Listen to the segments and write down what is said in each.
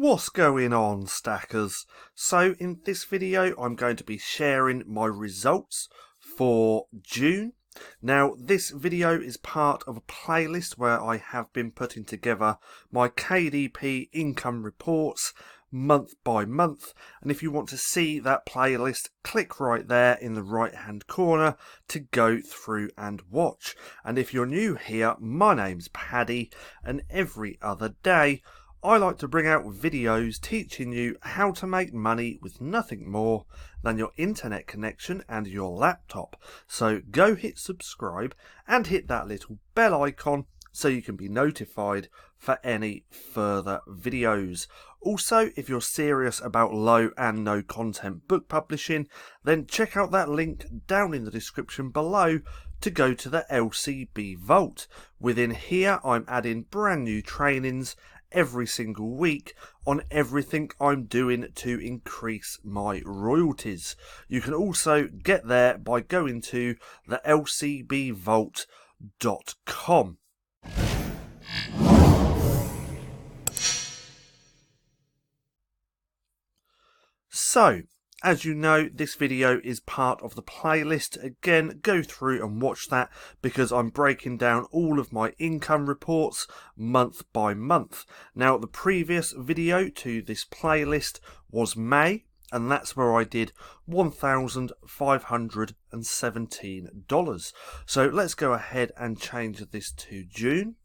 What's going on, stackers? So in this video I'm going to be sharing my results for June. Now this video is part of a playlist where I have been putting together my KDP income reports month by month, and if you want to see that playlist, click right there in the right hand corner to go through and watch. And if you're new here, my name's Paddy, and every other day I like to bring out videos teaching you how to make money with nothing more than your internet connection and your laptop. So go hit subscribe and hit that little bell icon so you can be notified for any further videos. Also, if you're serious about low and no content book publishing, then check out that link down in the description below to go to the LCB Vault. Within here I'm adding brand new trainings every single week on everything I'm doing to increase my royalties. You can also get there by going to the lcbvault.com. So, as you know, this video is part of the playlist. Again, go through and watch that because I'm breaking down all of my income reports month by month. Now, the previous video to this playlist was May, and that's where I did $1,517. So let's go ahead and change this to June.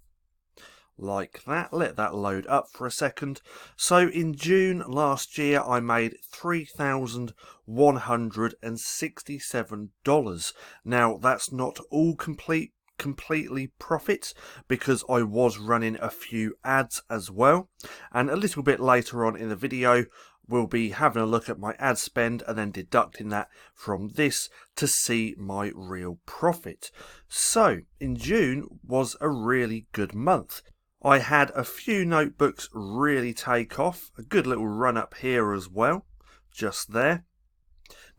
Like that. Let that load up for a second. So in June last year I made $3,167. Now that's not all completely profit, because I was running a few ads as well, and a little bit later on in the video we'll be having a look at my ad spend and then deducting that from this to see my real profit. So in June was a really good month. I had a few notebooks really take off, a good little run up here as well, just there.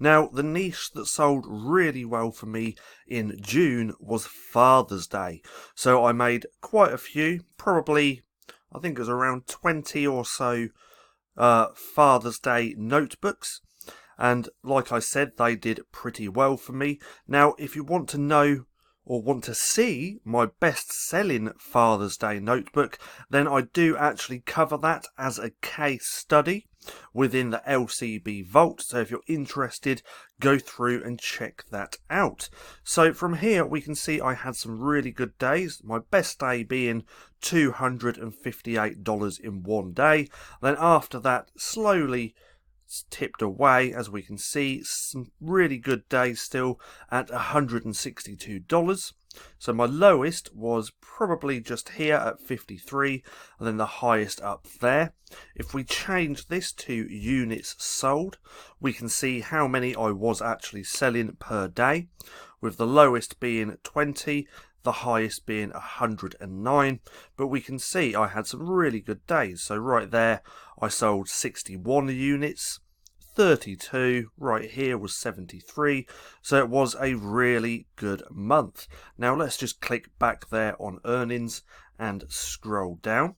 Now, the niche that sold really well for me in June was Father's Day. So I made quite a few, probably, I think it was around 20 or so Father's Day notebooks. And like I said, they did pretty well for me. Now, if you want to know or want to see my best-selling Father's Day notebook, then I do actually cover that as a case study within the LCB Vault. So if you're interested, go through and check that out. So from here we can see I had some really good days, my best day being $258 in one day. Then after that, slowly tipped away, as we can see, some really good days still at $162. So my lowest was probably just here at 53, and then the highest up there. If we change this to units sold, we can see how many I was actually selling per day, with the lowest being 20, the highest being 109, but we can see I had some really good days. So right there I sold 61 units, 32, right here was 73, so it was a really good month. Now let's just click back there on earnings and scroll down.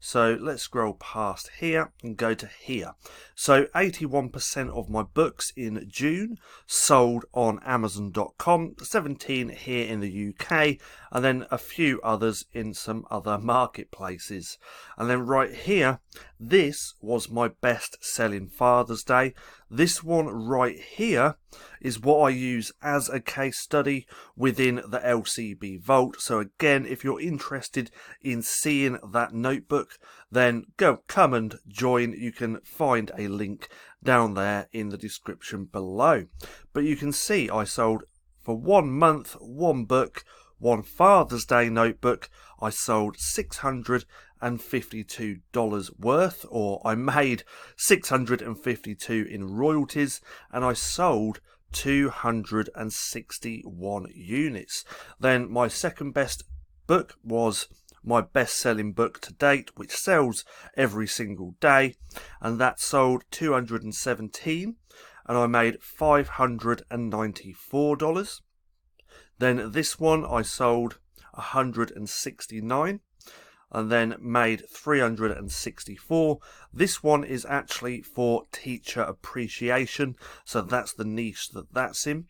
So let's scroll past here and go to here. So 81% of my books in June sold on Amazon.com, 17 here in the UK, and then a few others in some other marketplaces. And then right here, this was my best selling Father's Day. This one right here is what I use as a case study within the LCB Vault. So again, if you're interested in seeing that notebook, then come and join. You can find a link down there in the description below. But you can see I sold for 1 month, one book, one Father's Day notebook. I sold $652 worth, or I made $652 in royalties, and I sold 261 units. Then my second best book was my best-selling book to date, which sells every single day, and that sold 217, and I made $594. Then this one I sold 169. and then made 364. This one is actually for teacher appreciation, so that's the niche that's in.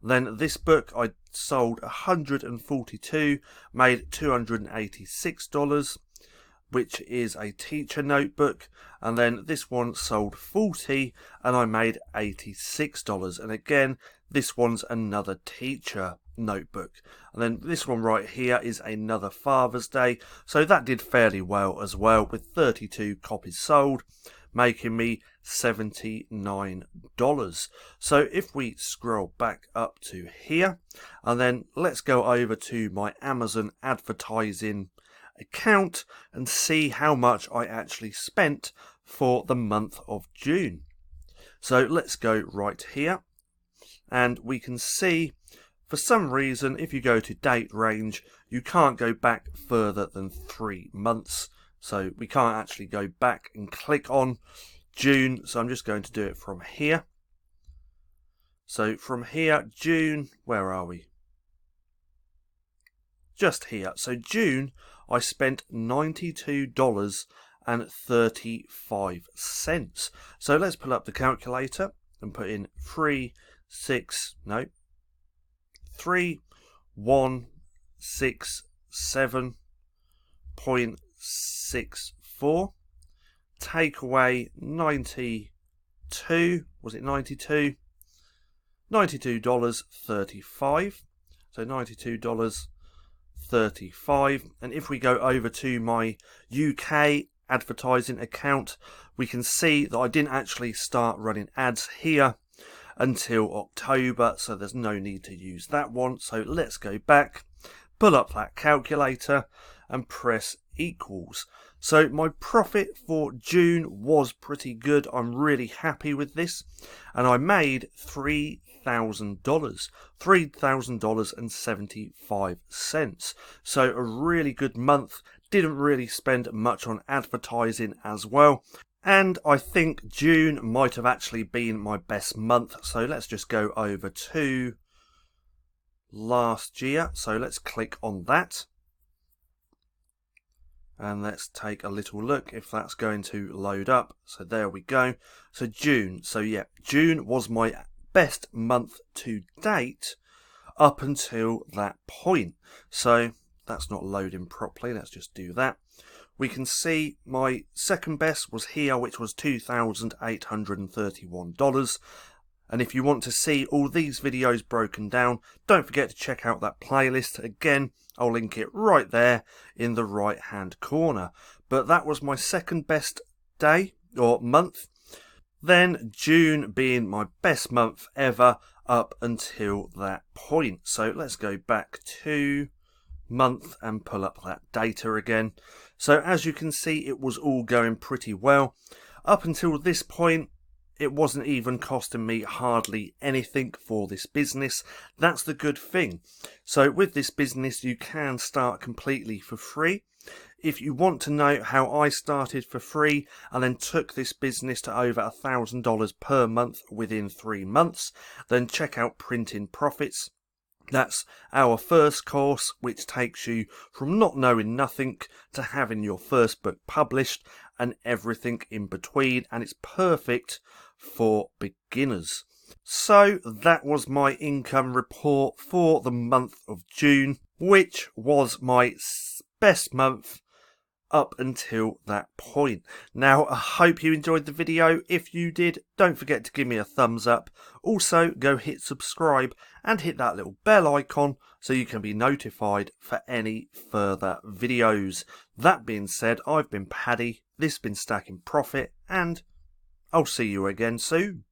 Then this book I sold 142, made $286, which is a teacher notebook. And then this one sold 40 and I made $86. And again, this one's another teacher notebook. And then this one right here is another Father's Day, so that did fairly well as well, with 32 copies sold, making me $79. So if we scroll back up to here, and then let's go over to my Amazon advertising account and see how much I actually spent for the month of June. So let's go right here, and we can see for some reason if you go to date range you can't go back further than 3 months, so we can't actually go back and click on June, so I'm just going to do it from here. So from here, June, where are we? Just here. So June, I spent $92.35. So let's pull up the calculator and put in 3167.64. Take away 92, was it 92? $92.35. So $92.35. And if we go over to my UK advertising account, we can see that I didn't actually start running ads here until October, so there's no need to use that one. So let's go back, pull up that calculator and press equals. So my profit for June was pretty good. I'm really happy with this, and I made $3,000.75. So a really good month. Didn't really spend much on advertising as well, and I think June might have actually been my best month. So let's just go over to last year. So let's click on that. And let's take a little look if that's going to load up. So there we go. So June. So yeah, June was my best month to date up until that point. So that's not loading properly. Let's just do that. We can see my second best was here, which was $2,831. And if you want to see all these videos broken down, don't forget to check out that playlist. Again, I'll link it right there in the right hand corner. But that was my second best day or month. Then June being my best month ever up until that point. So let's go back to month and pull up that data again. So as you can see, it was all going pretty well. Up until this point, it wasn't even costing me hardly anything for this business. That's the good thing. So with this business, you can start completely for free. If you want to know how I started for free and then took this business to over $1,000 per month within 3 months, then check out Printing Profits. That's our first course, which takes you from not knowing nothing to having your first book published and everything in between, and it's perfect for beginners. So that was my income report for the month of June, which was my best month up until that point. Now, I hope you enjoyed the video. If you did, don't forget to give me a thumbs up. Also, go hit subscribe and hit that little bell icon so you can be notified for any further videos. That being said, I've been Paddy, this has been Stacking Profit, and I'll see you again soon.